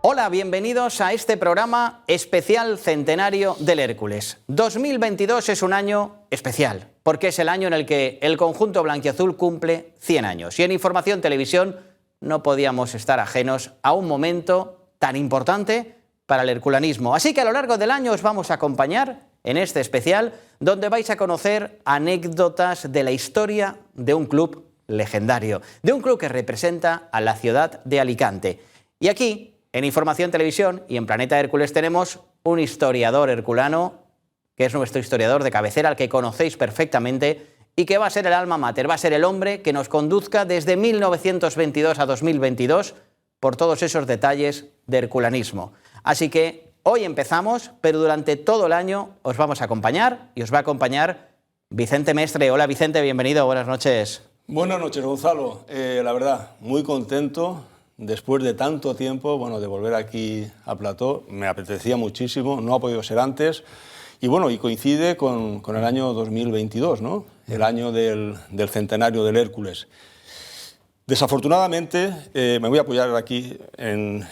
Hola, bienvenidos a este programa especial centenario del Hércules. 2022 es un año especial, porque es el año en el que el conjunto blanquiazul cumple 100 años. Y en Información Televisión no podíamos estar ajenos a un momento tan importante para el herculanismo. Así que a lo largo del año os vamos a acompañar en este especial, donde vais a conocer anécdotas de la historia de un club legendario, de un club que representa a la ciudad de Alicante. Y aquí, en Información Televisión y en Planeta Hércules, tenemos un historiador herculano, que es nuestro historiador de cabecera, al que conocéis perfectamente y que va a ser el alma mater, va a ser el hombre que nos conduzca desde 1922 a 2022 por todos esos detalles de herculanismo. Así que hoy empezamos, pero durante todo el año os vamos a acompañar y os va a acompañar Vicente Mestre. Hola Vicente, bienvenido, buenas noches. Buenas noches, Gonzalo. La verdad, muy contento. Después de tanto tiempo, de volver aquí a Plató, me apetecía muchísimo, no ha podido ser antes, y coincide con el año 2022, ¿no? El año del centenario del Hércules. Desafortunadamente, me voy a apoyar aquí en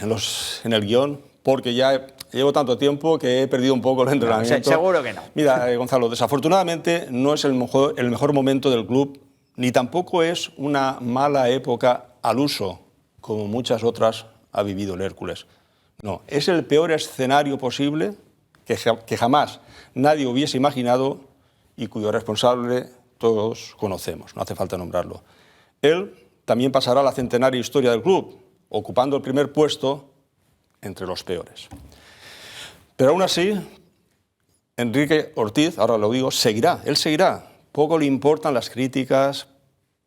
el guión, porque ya llevo tanto tiempo que he perdido un poco el entrenamiento. Seguro que no. Mira, Gonzalo, desafortunadamente no es el mejor momento del club, ni tampoco es una mala época al uso, como muchas otras ha vivido el Hércules. No, es el peor escenario posible que jamás nadie hubiese imaginado y cuyo responsable todos conocemos, no hace falta nombrarlo. Él también pasará la centenaria historia del club, ocupando el primer puesto entre los peores. Pero aún así, Enrique Ortiz, ahora lo digo, seguirá, él seguirá. Poco le importan las críticas,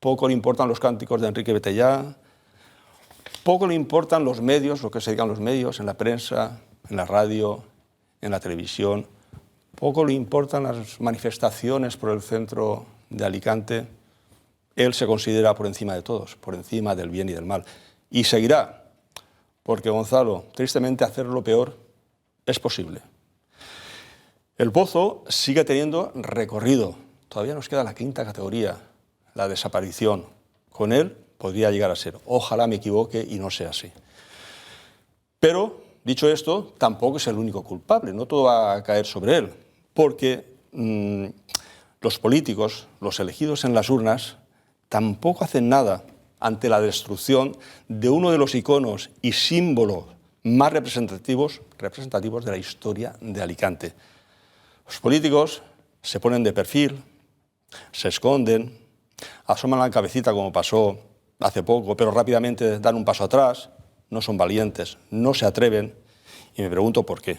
poco le importan los cánticos de Enrique Betellá, poco le importan los medios, lo que se digan los medios, en la prensa, en la radio, en la televisión. Poco le importan las manifestaciones por el centro de Alicante. Él se considera por encima de todos, por encima del bien y del mal. Y seguirá, porque Gonzalo, tristemente hacer lo peor es posible. El Pozo sigue teniendo recorrido. Todavía nos queda la quinta categoría, la desaparición. Con él podría llegar a ser. Ojalá me equivoque y no sea así. Pero, dicho esto, tampoco es el único culpable, no todo va a caer sobre él, porque los políticos, los elegidos en las urnas, tampoco hacen nada ante la destrucción de uno de los iconos y símbolos más representativos de la historia de Alicante. Los políticos se ponen de perfil, se esconden, asoman la cabecita como pasó hace poco, pero rápidamente dan un paso atrás, no son valientes, no se atreven, y me pregunto por qué.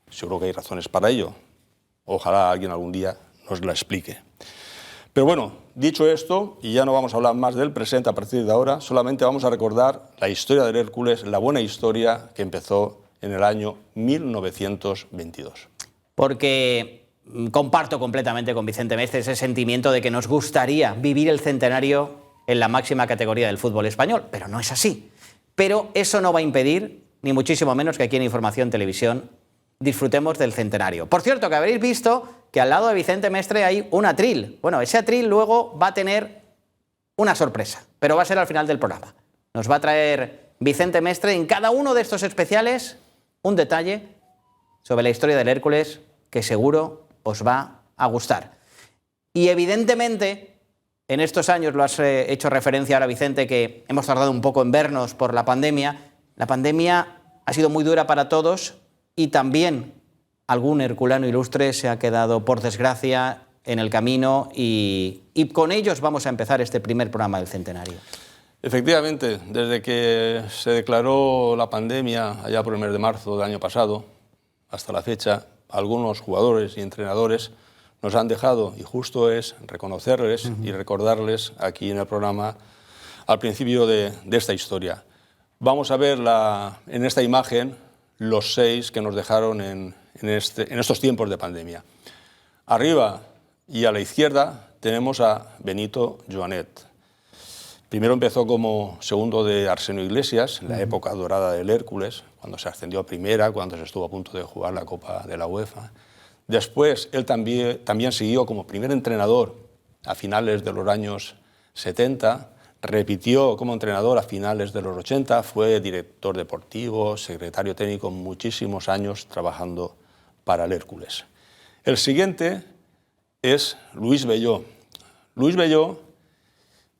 Seguro que hay razones para ello. Ojalá alguien algún día nos la explique. Pero dicho esto, y ya no vamos a hablar más del presente a partir de ahora, solamente vamos a recordar la historia del Hércules, la buena historia que empezó en el año 1922. Porque comparto completamente con Vicente Mestre ese sentimiento de que nos gustaría vivir el centenario en la máxima categoría del fútbol español, pero no es así. Pero eso no va a impedir, ni muchísimo menos, que aquí en Información Televisión disfrutemos del centenario. Por cierto, que habréis visto que al lado de Vicente Mestre hay un atril. Bueno, ese atril luego va a tener una sorpresa, pero va a ser al final del programa. Nos va a traer Vicente Mestre en cada uno de estos especiales un detalle sobre la historia del Hércules que seguro os va a gustar. Y evidentemente, en estos años, lo has hecho referencia ahora, Vicente, que hemos tardado un poco en vernos por la pandemia. La pandemia ha sido muy dura para todos y también algún herculano ilustre se ha quedado, por desgracia, en el camino y con ellos vamos a empezar este primer programa del centenario. Efectivamente, desde que se declaró la pandemia allá por el mes de marzo del año pasado, hasta la fecha, algunos jugadores y entrenadores nos han dejado, y justo es reconocerles y recordarles aquí en el programa al principio de esta historia. Vamos a ver en esta imagen los 6 que nos dejaron en estos tiempos de pandemia. Arriba y a la izquierda tenemos a Benito Joanet. Primero empezó como segundo de Arsenio Iglesias, en la época dorada del Hércules, cuando se ascendió a primera, cuando se estuvo a punto de jugar la Copa de la UEFA. Después, él también siguió como primer entrenador a finales de los años 70, repitió como entrenador a finales de los 80, fue director deportivo, secretario técnico, muchísimos años trabajando para el Hércules. El siguiente es Luis Belló. Luis Belló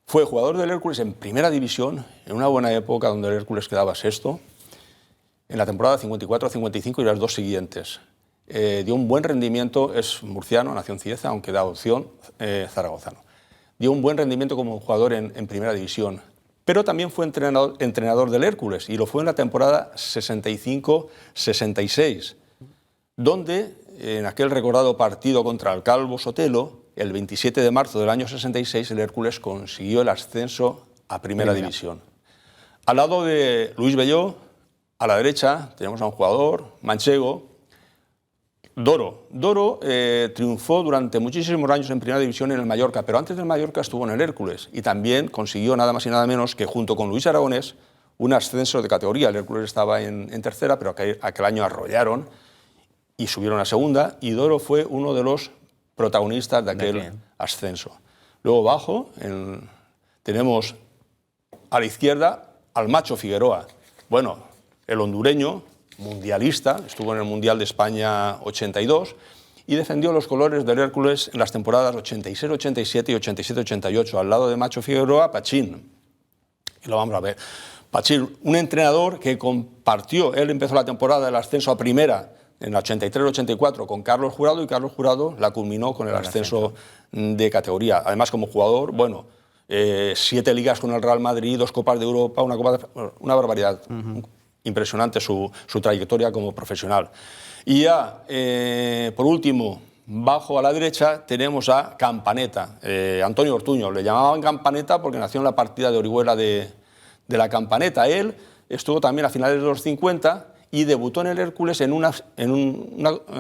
fue jugador del Hércules en primera división, en una buena época donde el Hércules quedaba sexto, en la temporada 54-55 y las dos siguientes. Dio un buen rendimiento, es murciano, nació en Cieza, aunque de adopción zaragozano. Dio un buen rendimiento como jugador en primera división, pero también fue entrenador del Hércules y lo fue en la temporada 65-66, donde en aquel recordado partido contra el Calvo Sotelo, el 27 de marzo del año 66, el Hércules consiguió el ascenso a primera división. Al lado de Luis Belló, a la derecha, tenemos a un jugador manchego, Doro. Doro triunfó durante muchísimos años en primera división en el Mallorca, pero antes del Mallorca estuvo en el Hércules y también consiguió nada más y nada menos que junto con Luis Aragonés un ascenso de categoría. El Hércules estaba en tercera, pero aquel año arrollaron y subieron a segunda, y Doro fue uno de los protagonistas de aquel ascenso. Luego abajo tenemos a la izquierda al Macho Figueroa. Bueno, el hondureño, mundialista, estuvo en el Mundial de España 82 y defendió los colores del Hércules en las temporadas 86-87 y 87-88, al lado de Macho Figueroa, Pachín. Y lo vamos a ver. Pachín, un entrenador que compartió, él empezó la temporada del ascenso a primera en la 83-84 con Carlos Jurado, y Carlos Jurado la culminó con el ascenso de categoría. Además, como jugador, bueno, 7 ligas con el Real Madrid, 2 Copas de Europa, una barbaridad. Impresionante su trayectoria como profesional. Y ya, por último, bajo a la derecha tenemos a Campaneta, Antonio Ortuño. Le llamaban Campaneta porque nació en la partida de Orihuela de la Campaneta. Él estuvo también a finales de los 50 y debutó en el Hércules en una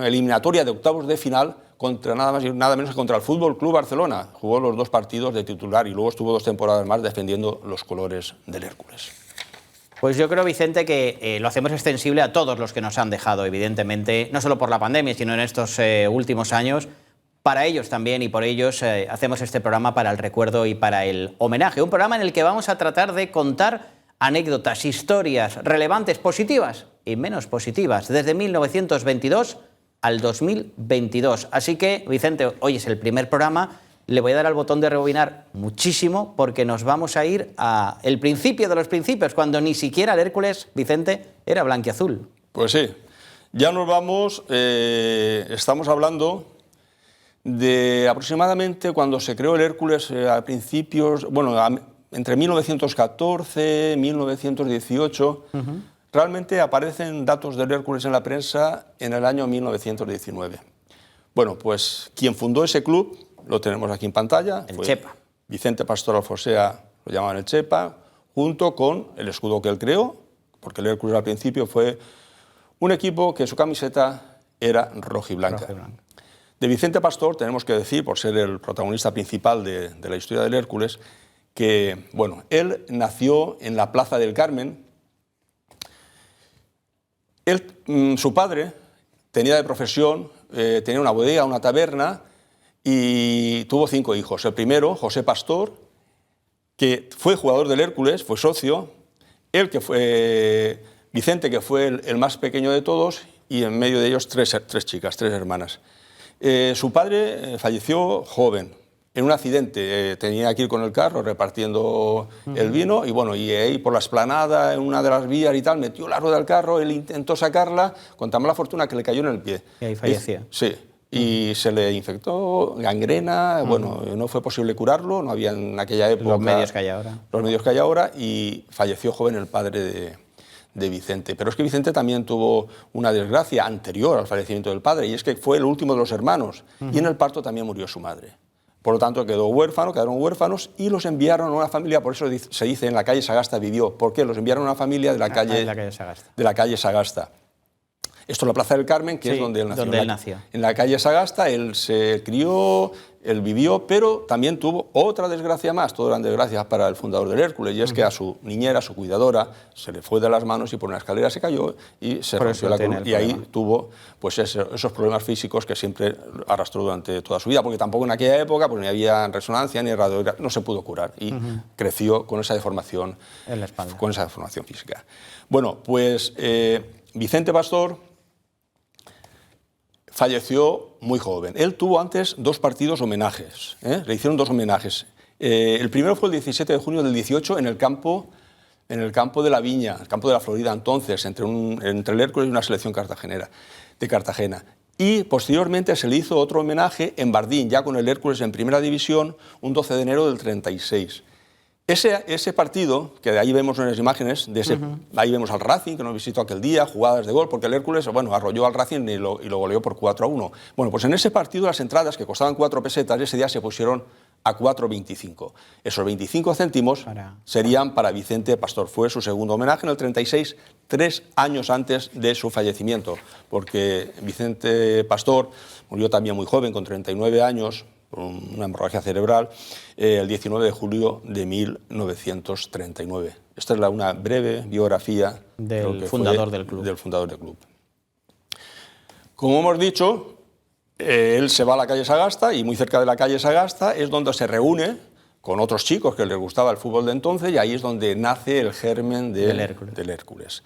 eliminatoria de octavos de final contra nada más y nada menos que contra el Fútbol Club Barcelona. Jugó los 2 partidos de titular y luego estuvo 2 temporadas más defendiendo los colores del Hércules. Pues yo creo, Vicente, que lo hacemos extensible a todos los que nos han dejado, evidentemente, no solo por la pandemia, sino en estos últimos años. Para ellos también y por ellos hacemos este programa para el recuerdo y para el homenaje. Un programa en el que vamos a tratar de contar anécdotas, historias relevantes, positivas y menos positivas, desde 1922 al 2022. Así que, Vicente, hoy es el primer programa. Le voy a dar al botón de rebobinar muchísimo porque nos vamos a ir a el principio de los principios, cuando ni siquiera el Hércules, Vicente, era blanquiazul. Pues sí, ya nos vamos, estamos hablando de aproximadamente cuando se creó el Hércules a principios, bueno, entre 1914 y 1918, realmente aparecen datos del Hércules en la prensa en el año 1919. Bueno, pues quien fundó ese club, lo tenemos aquí en pantalla. El Chepa. Vicente Pastor Alfosea, lo llamaban el Chepa, junto con el escudo que él creó, porque el Hércules al principio fue un equipo que su camiseta era rojiblanca. De Vicente Pastor tenemos que decir, por ser el protagonista principal de la historia del Hércules, que bueno, él nació en la Plaza del Carmen. Su padre tenía de profesión, tenía una bodega, una taberna, y tuvo 5 hijos. El primero, José Pastor, que fue jugador del Hércules, fue socio. Vicente, que fue el más pequeño de todos, y en medio de ellos 3 chicas, 3 hermanas. Su padre falleció joven, en un accidente. Tenía que ir con el carro repartiendo el vino, y bueno, y ahí por la explanada, en una de las vías y tal, metió la rueda del carro, él intentó sacarla, con tan mala fortuna que le cayó en el pie. Y ahí falleció. Sí. Y se le infectó gangrena, bueno, no fue posible curarlo, no había en aquella época los medios que hay ahora. Los medios que hay ahora, y falleció joven el padre de Vicente. Pero es que Vicente también tuvo una desgracia anterior al fallecimiento del padre, y es que fue el último de los hermanos, y en el parto también murió su madre. Por lo tanto, quedaron huérfanos y los enviaron a una familia, por eso se dice en la calle Sagasta vivió. ¿Por qué? Los enviaron a una familia de la calle Sagasta. Esto es la Plaza del Carmen, que es donde él nació. Nació. En la calle Sagasta él se crió, él vivió, pero también tuvo otra desgracia más, todo eran desgracias para el fundador del Hércules, y es que a su niñera, a su cuidadora, se le fue de las manos y por una escalera se cayó y se rompió la columna. Y ahí tuvo pues esos problemas físicos que siempre arrastró durante toda su vida, porque tampoco en aquella época pues, ni había resonancia ni radiografía, no se pudo curar y creció con esa deformación en la espalda. Con esa deformación física. Bueno, pues Vicente Pastor falleció muy joven. Él tuvo antes 2 partidos homenajes, le hicieron 2 homenajes. El primero fue el 17 de junio del 18 en el campo de la Viña, el campo de la Florida entonces, entre el Hércules y una selección de Cartagena. Y posteriormente se le hizo otro homenaje en Bardín, ya con el Hércules en primera división, un 12 de enero del 36. Ese partido, que de ahí vemos en las imágenes, ahí vemos al Racing, que nos visitó aquel día, jugadas de gol, porque el Hércules arrolló al Racing y lo goleó por 4-1. Bueno, pues en ese partido las entradas, que costaban 4 pesetas, ese día se pusieron a 4,25. Esos 25 céntimos serían para Vicente Pastor. Fue su segundo homenaje en el 36, 3 años antes de su fallecimiento, porque Vicente Pastor murió también muy joven, con 39 años, con una hemorragia cerebral, el 19 de julio de 1939. Esta es una breve biografía del fundador del club. Como hemos dicho, él se va a la calle Sagasta y muy cerca de la calle Sagasta es donde se reúne con otros chicos que les gustaba el fútbol de entonces y ahí es donde nace el germen del Hércules.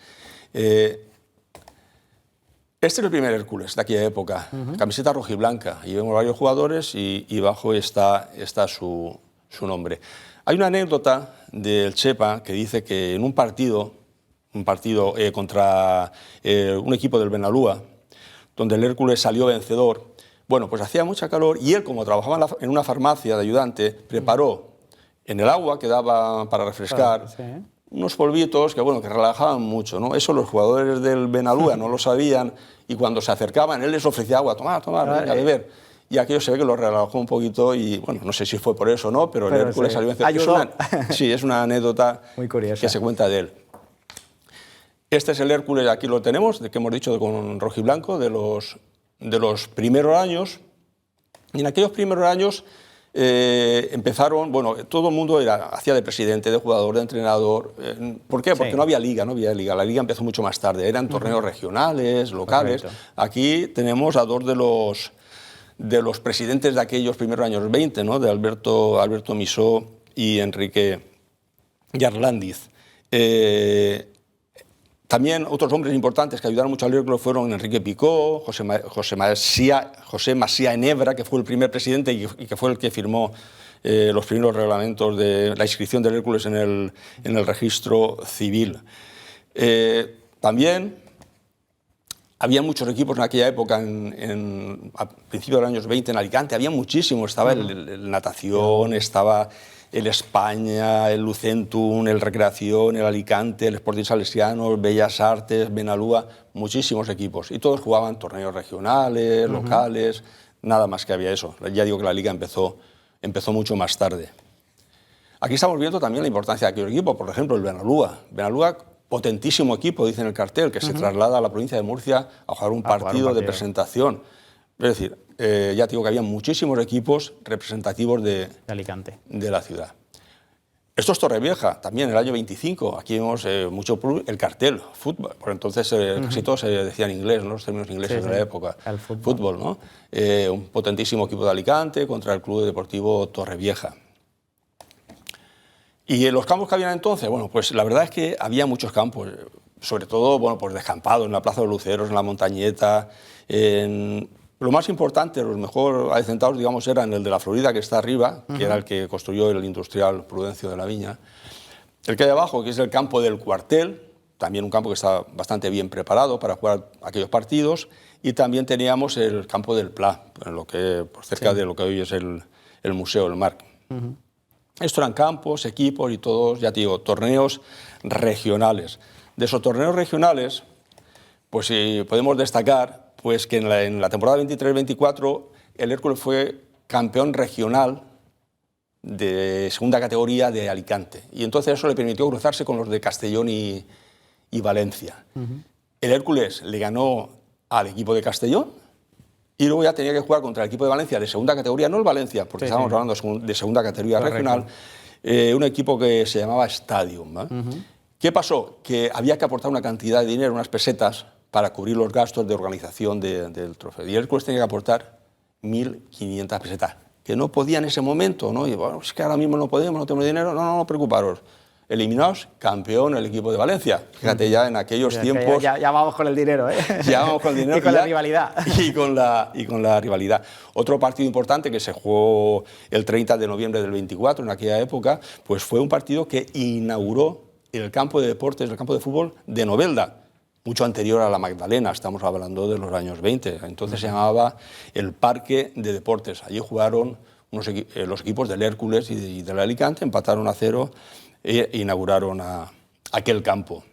Este es el primer Hércules de aquella época, camiseta rojiblanca, y vemos varios jugadores y bajo está su nombre. Hay una anécdota del Chepa que dice que en un partido contra un equipo del Benalúa, donde el Hércules salió vencedor, bueno, pues hacía mucha calor y él, como trabajaba en una farmacia de ayudante, preparó en el agua que daba para refrescar unos polvitos que relajaban mucho, ¿no? Eso los jugadores del Benalúa no lo sabían y cuando se acercaban él les ofrecía agua, tomar, venga, a beber. Y aquello se ve que lo relajó un poquito y, bueno, no sé si fue por eso o no, pero el Hércules salió vencedor. Es una anécdota muy curiosa que se cuenta de él. Este es el Hércules, aquí lo tenemos, que hemos dicho con rojiblanco, de los primeros años. Y en aquellos primeros años empezaron, todo el mundo hacía de presidente, de jugador, de entrenador. ¿Por qué? Porque no había liga. La liga empezó mucho más tarde, eran torneos regionales, locales. Correcto. Aquí tenemos a 2 de los presidentes de aquellos primeros años 20, ¿no? De Alberto Misó y Enrique Yarlandiz. También otros hombres importantes que ayudaron mucho al Hércules fueron Enrique Picó, José Masía Enebra, que fue el primer presidente y que fue el que firmó los primeros reglamentos de la inscripción del Hércules en el registro civil. También había muchos equipos en aquella época, a principios de los años 20 en Alicante, había muchísimos, estaba el Natación, estaba el España, el Lucentum, el Recreación, el Alicante, el Sporting Salesiano, el Bellas Artes, Benalúa, muchísimos equipos. Y todos jugaban torneos regionales, locales, nada más que había eso. Ya digo que la liga empezó mucho más tarde. Aquí estamos viendo también la importancia de aquel equipo, por ejemplo, el Benalúa. Benalúa, potentísimo equipo, dice en el cartel, que se traslada a la provincia de Murcia a jugar un partido de presentación. Es decir, ya te digo que había muchísimos equipos representativos de Alicante, de la ciudad. Esto es Torrevieja, también el año 25. Aquí vemos mucho el cartel, fútbol. Por entonces casi todos se decían inglés, ¿no? Los términos ingleses de la época. El fútbol, ¿no? Un potentísimo equipo de Alicante contra el Club Deportivo Torrevieja. Y en los campos que había entonces, pues la verdad es que había muchos campos, sobre todo, pues descampados, en la Plaza de los Luceros, en la Montañeta, lo más importante, los mejor adecentados, digamos, eran el de la Florida, que está arriba, que era el que construyó el industrial Prudencio de la Viña. El que hay abajo, que es el campo del cuartel, también un campo que está bastante bien preparado para jugar aquellos partidos. Y también teníamos el campo del Pla, por cerca de lo que hoy es el Museo del Mar. Estos eran campos, equipos y todos, ya te digo, torneos regionales. De esos torneos regionales, pues podemos destacar pues que en la temporada 23-24 el Hércules fue campeón regional de segunda categoría de Alicante. Y entonces eso le permitió cruzarse con los de Castellón y Valencia. El Hércules le ganó al equipo de Castellón Y luego ya tenía que jugar contra el equipo de Valencia de segunda categoría, no el Valencia, porque estábamos hablando de segunda categoría regional, un equipo que se llamaba Stadium. ¿Qué pasó? Que había que aportar una cantidad de dinero, unas pesetas, para cubrir los gastos de organización del trofeo. Y Hércules tenía que aportar 1.500 pesetas, que no podía en ese momento, ¿no? Y bueno, es que ahora mismo no podemos, no tenemos dinero, no preocuparos. Eliminados, campeón el equipo de Valencia. Fíjate, ya en aquellos tiempos... Ya vamos con el dinero, ¿eh? Ya vamos con el dinero. Y con la rivalidad. Y con la rivalidad. Otro partido importante que se jugó el 30 de noviembre del 24, en aquella época, pues fue un partido que inauguró el campo de deportes, el campo de fútbol de Novelda, mucho anterior a la Magdalena, estamos hablando de los años 20. Entonces se llamaba el Parque de Deportes. Allí jugaron los equipos del Hércules y del Alicante, empataron a 0 e inauguraron aquel campo.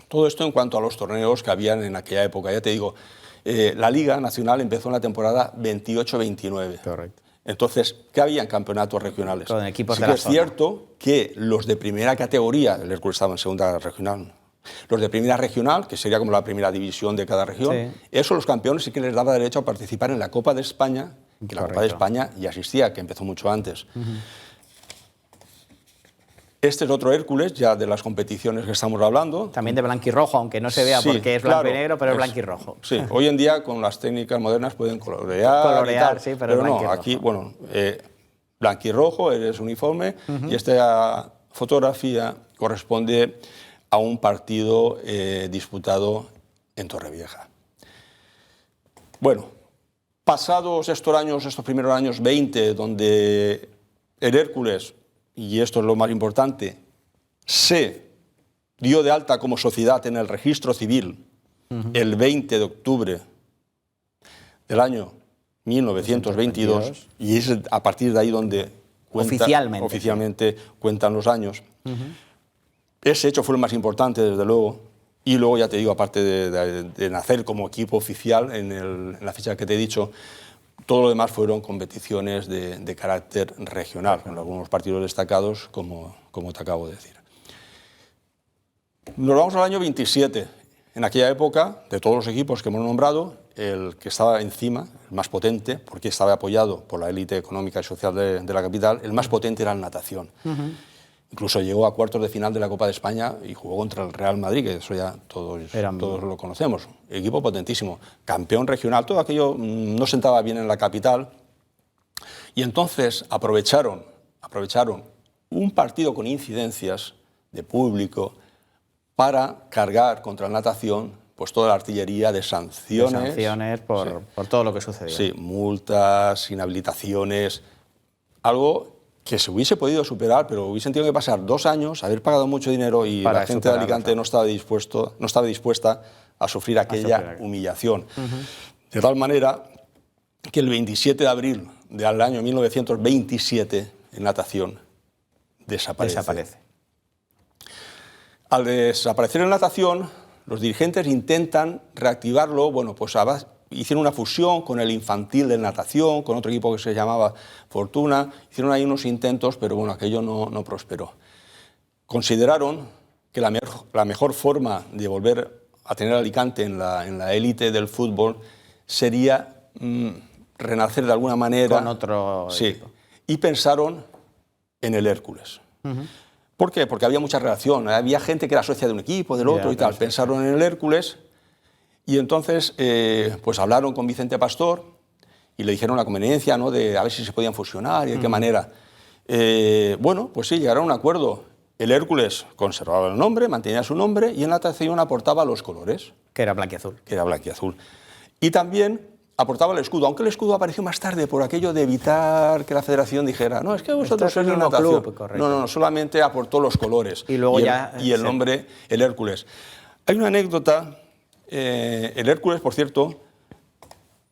Todo esto en cuanto a los torneos que habían en aquella época. Ya te digo, la Liga Nacional empezó en la temporada 28-29. Correcto. Entonces, ¿qué había en campeonatos regionales? Con equipos sí de que la es zona. Cierto que los de primera categoría, el Hércules estaba en segunda regional, los de primera regional, que sería como la primera división de cada región, eso los campeones sí que les daba derecho a participar en la Copa de España, que la Copa de España ya existía, que empezó mucho antes. Este es otro Hércules, ya de las competiciones que estamos hablando. También de blanquirrojo, aunque no se vea porque es blanco y negro, pero es blanquirrojo. Sí, hoy en día con las técnicas modernas pueden colorear y tal, sí, pero no, aquí, bueno, blanquirrojo, es uniforme, y esta fotografía corresponde a un partido disputado en Torrevieja. Bueno, pasados estos primeros años 20, donde el Hércules, y esto es lo más importante, se dio de alta como sociedad en el registro civil el 20 de octubre del año 1922, y es a partir de ahí donde oficialmente cuentan los años. Ese hecho fue el más importante, desde luego, y luego, ya te digo, aparte de nacer como equipo oficial en la fecha que te he dicho, todo lo demás fueron competiciones de carácter regional, con algunos partidos destacados, como te acabo de decir. Nos vamos al año 27. En aquella época, de todos los equipos que hemos nombrado, el que estaba encima, el más potente, porque estaba apoyado por la élite económica y social de la capital, el más potente era el natación. Incluso llegó a cuartos de final de la Copa de España y jugó contra el Real Madrid, que eso ya todos lo conocemos. Equipo potentísimo, campeón regional, todo aquello no sentaba bien en la capital. Y entonces aprovecharon un partido con incidencias de público para cargar contra la natación pues toda la artillería de sanciones. De sanciones por todo lo que sucedió. Sí, multas, inhabilitaciones, algo que se hubiese podido superar, pero hubiesen tenido que pasar 2 años, haber pagado mucho dinero y la gente de Alicante no estaba dispuesta a sufrir aquella humillación. De tal manera que el 27 de abril del año 1927, en natación, desaparece. Al desaparecer en natación, los dirigentes intentan reactivarlo, bueno, pues hicieron una fusión con el infantil de natación, con otro equipo que se llamaba Fortuna, hicieron ahí unos intentos, pero bueno, aquello no prosperó. Consideraron que la mejor forma de volver a tener a Alicante en la élite del fútbol sería renacer de alguna manera. Con otro equipo. Y pensaron en el Hércules. ¿Por qué? Porque había mucha relación, había gente que era socia de un equipo, del otro y tal. Pensaron en el Hércules. Y entonces, pues hablaron con Vicente Pastor y le dijeron la conveniencia, ¿no?, de a ver si se podían fusionar y de qué manera. Bueno, pues sí, llegaron a un acuerdo. El Hércules conservaba el nombre, mantenía su nombre y en la natación aportaba los colores. Que era blanquiazul. Y también aportaba el escudo, aunque el escudo apareció más tarde por aquello de evitar que la federación dijera, no, es que vosotros sois una natación. Club, no, solamente aportó los colores y luego y el nombre, el Hércules. Hay una anécdota. El Hércules, por cierto,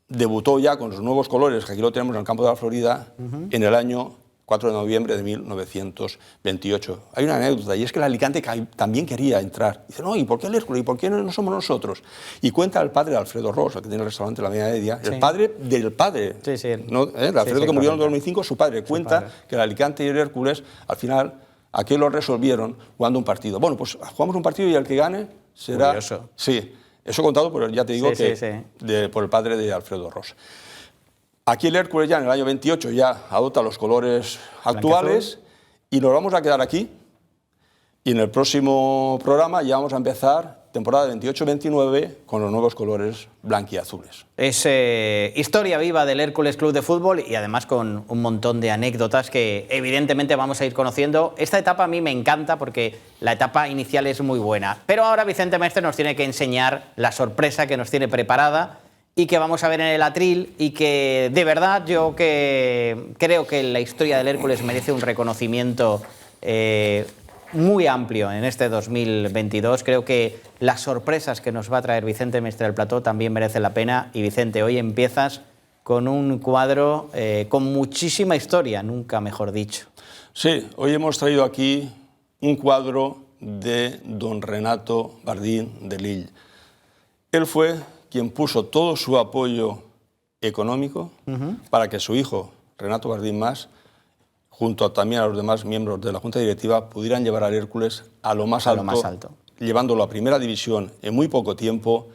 debutó ya con sus nuevos colores, que aquí lo tenemos en el campo de la Florida, en el año 4 de noviembre de 1928. Hay una anécdota, y es que el Alicante también quería entrar. Dice, no, ¿y por qué el Hércules? ¿Y por qué no somos nosotros? Y cuenta el padre de Alfredo Ros, el que tiene el restaurante La Media, el padre del padre. El Alfredo que murió en el 2005, su padre. Cuenta que el Alicante y el Hércules, al final, aquello lo resolvieron jugando un partido. Bueno, pues jugamos un partido y el que gane será... Curioso. Sí. Eso contado por, ya te digo, Sí, por el padre de Alfredo Ros. Aquí el Hércules ya en el año 28 ya adopta los colores actuales y nos vamos a quedar aquí. Y en el próximo programa ya vamos a empezar temporada 28-29 con los nuevos colores blanquiazules. Es historia viva del Hércules Club de Fútbol y además con un montón de anécdotas que evidentemente vamos a ir conociendo. Esta etapa a mí me encanta porque la etapa inicial es muy buena. Pero ahora Vicente Mestre nos tiene que enseñar la sorpresa que nos tiene preparada y que vamos a ver en el atril y que de verdad yo que creo que la historia del Hércules merece un reconocimiento muy amplio en este 2022. Creo que las sorpresas que nos va a traer Vicente Mestre al plató también merecen la pena. Y Vicente, hoy empiezas con un cuadro con muchísima historia, nunca mejor dicho. Sí, hoy hemos traído aquí un cuadro de don Renato Bardín de Lille. Él fue quien puso todo su apoyo económico para que su hijo, Renato Bardín Mas, junto también a los demás miembros de la Junta Directiva, pudieran llevar al Hércules a lo más alto, llevándolo a primera división en muy poco tiempo,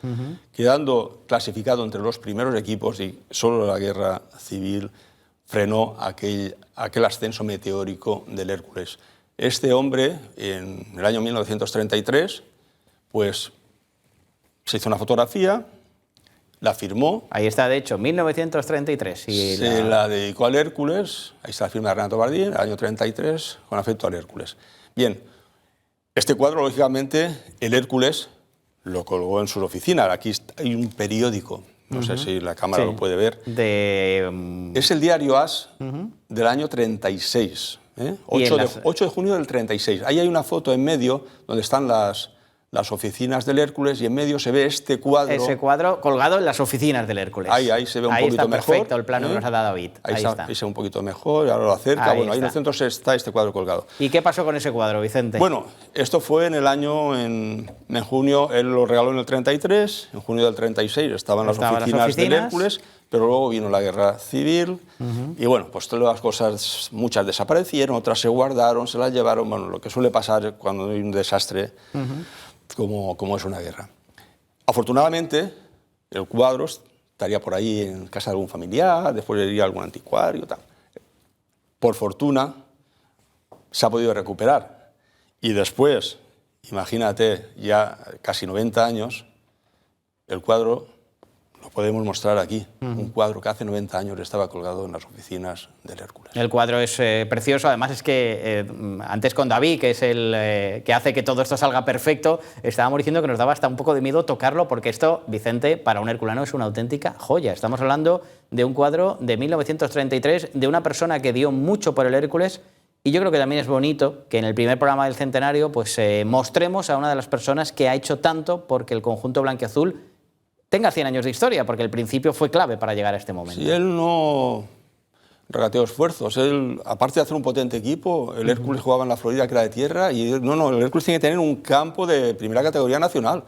quedando clasificado entre los primeros equipos, y solo la guerra civil frenó aquel ascenso meteórico del Hércules. Este hombre, en el año 1933, pues se hizo una fotografía, la firmó. Ahí está, de hecho, 1933. Y se la dedicó al Hércules. Ahí está la firma de Renato Bardín, año 33, con afecto al Hércules. Bien, este cuadro, lógicamente, el Hércules lo colgó en su oficina. Aquí hay un periódico, no sé si la cámara lo puede ver. Es el diario As del año 36, 8 de junio del 36. Ahí hay una foto en medio donde están las oficinas del Hércules y en medio se ve este cuadro. Ese cuadro colgado en las oficinas del Hércules. Ahí se ve un poquito mejor. Perfecto el plano que nos ha dado David. Ahí está. Ahí se ve un poquito mejor, ahora lo acerca. Ahí en el centro está este cuadro colgado. ¿Y qué pasó con ese cuadro, Vicente? Bueno, esto fue en junio, él lo regaló en el 33, en junio del 36 estaban las oficinas del Hércules, pero luego vino la guerra civil y bueno, pues todas las cosas, muchas desaparecieron, otras se guardaron, se las llevaron, bueno, lo que suele pasar cuando hay un desastre. Como es una guerra. Afortunadamente, el cuadro estaría por ahí en casa de algún familiar, después iría a algún anticuario, tal. Por fortuna, se ha podido recuperar. Y después, imagínate, ya casi 90 años, el cuadro lo podemos mostrar aquí. Un cuadro que hace 90 años estaba colgado en las oficinas del Hércules. El cuadro es precioso, además es que antes con David, que es el que hace que todo esto salga perfecto, estábamos diciendo que nos daba hasta un poco de miedo tocarlo, porque esto, Vicente, para un herculano es una auténtica joya. Estamos hablando de un cuadro de 1933, de una persona que dio mucho por el Hércules, y yo creo que también es bonito que en el primer programa del centenario pues mostremos a una de las personas que ha hecho tanto porque el conjunto blanquiazul tenga 100 años de historia, porque el principio fue clave para llegar a este momento. Si él no regateó esfuerzos, él, aparte de hacer un potente equipo, el Hércules jugaba en la Florida, que era de tierra, y el Hércules tiene que tener un campo de primera categoría nacional.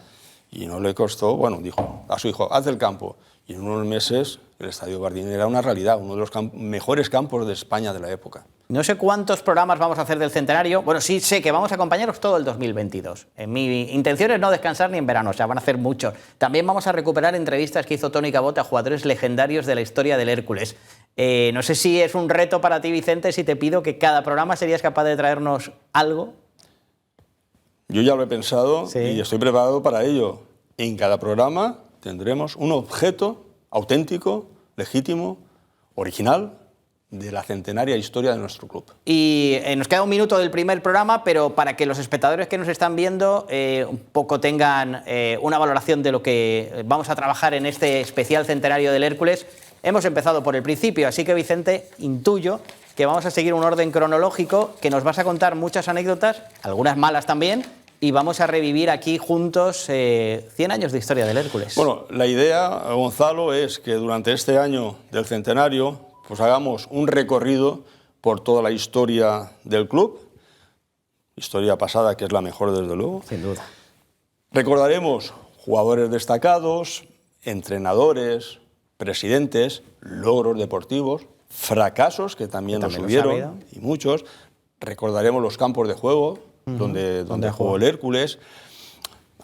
Y no le costó, bueno, dijo a su hijo, haz el campo. Y en unos meses el Estadio Bardín era una realidad, uno de los mejores campos de España de la época. No sé cuántos programas vamos a hacer del centenario. Bueno, sí sé que vamos a acompañaros todo el 2022. Mi intención es no descansar ni en verano, o sea, van a hacer muchos. También vamos a recuperar entrevistas que hizo Toni Cabot a jugadores legendarios de la historia del Hércules. No sé si es un reto para ti, Vicente, si te pido que cada programa serías capaz de traernos algo. Yo ya lo he pensado y estoy preparado para ello. En cada programa tendremos un objeto auténtico, legítimo, original, de la centenaria historia de nuestro club. Y nos queda un minuto del primer programa, pero para que los espectadores que nos están viendo un poco tengan una valoración de lo que vamos a trabajar en este especial centenario del Hércules, hemos empezado por el principio, así que Vicente, intuyo que vamos a seguir un orden cronológico, que nos vas a contar muchas anécdotas, algunas malas también, y vamos a revivir aquí juntos 100 años de historia del Hércules. Bueno, la idea, Gonzalo, es que durante este año del centenario pues hagamos un recorrido por toda la historia del club, historia pasada que es la mejor desde luego. Sin duda. Recordaremos jugadores destacados, entrenadores, presidentes, logros deportivos, fracasos que también nos hubieron y muchos. Recordaremos los campos de juego donde jugó el Hércules.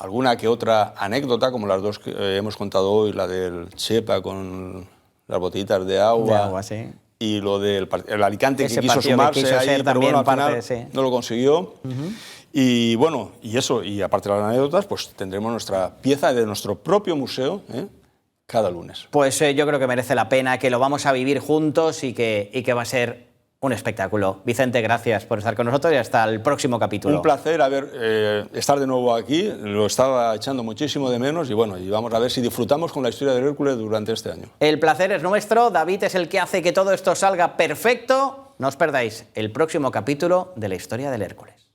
alguna que otra anécdota, como las dos que hemos contado hoy, la del Chepa con las botellitas de agua, sí. y lo del el Alicante Ese que quiso partido que sumarse quiso ahí, ser pero bueno, al también final parte, sí. no lo consiguió. Y bueno, y eso, y aparte de las anécdotas, pues tendremos nuestra pieza de nuestro propio museo, cada lunes. Pues yo creo que merece la pena, que lo vamos a vivir juntos y que va a ser un espectáculo. Vicente, gracias por estar con nosotros y hasta el próximo capítulo. Un placer estar de nuevo aquí, lo estaba echando muchísimo de menos y bueno, y vamos a ver si disfrutamos con la historia del Hércules durante este año. El placer es nuestro, David es el que hace que todo esto salga perfecto. No os perdáis el próximo capítulo de la historia del Hércules.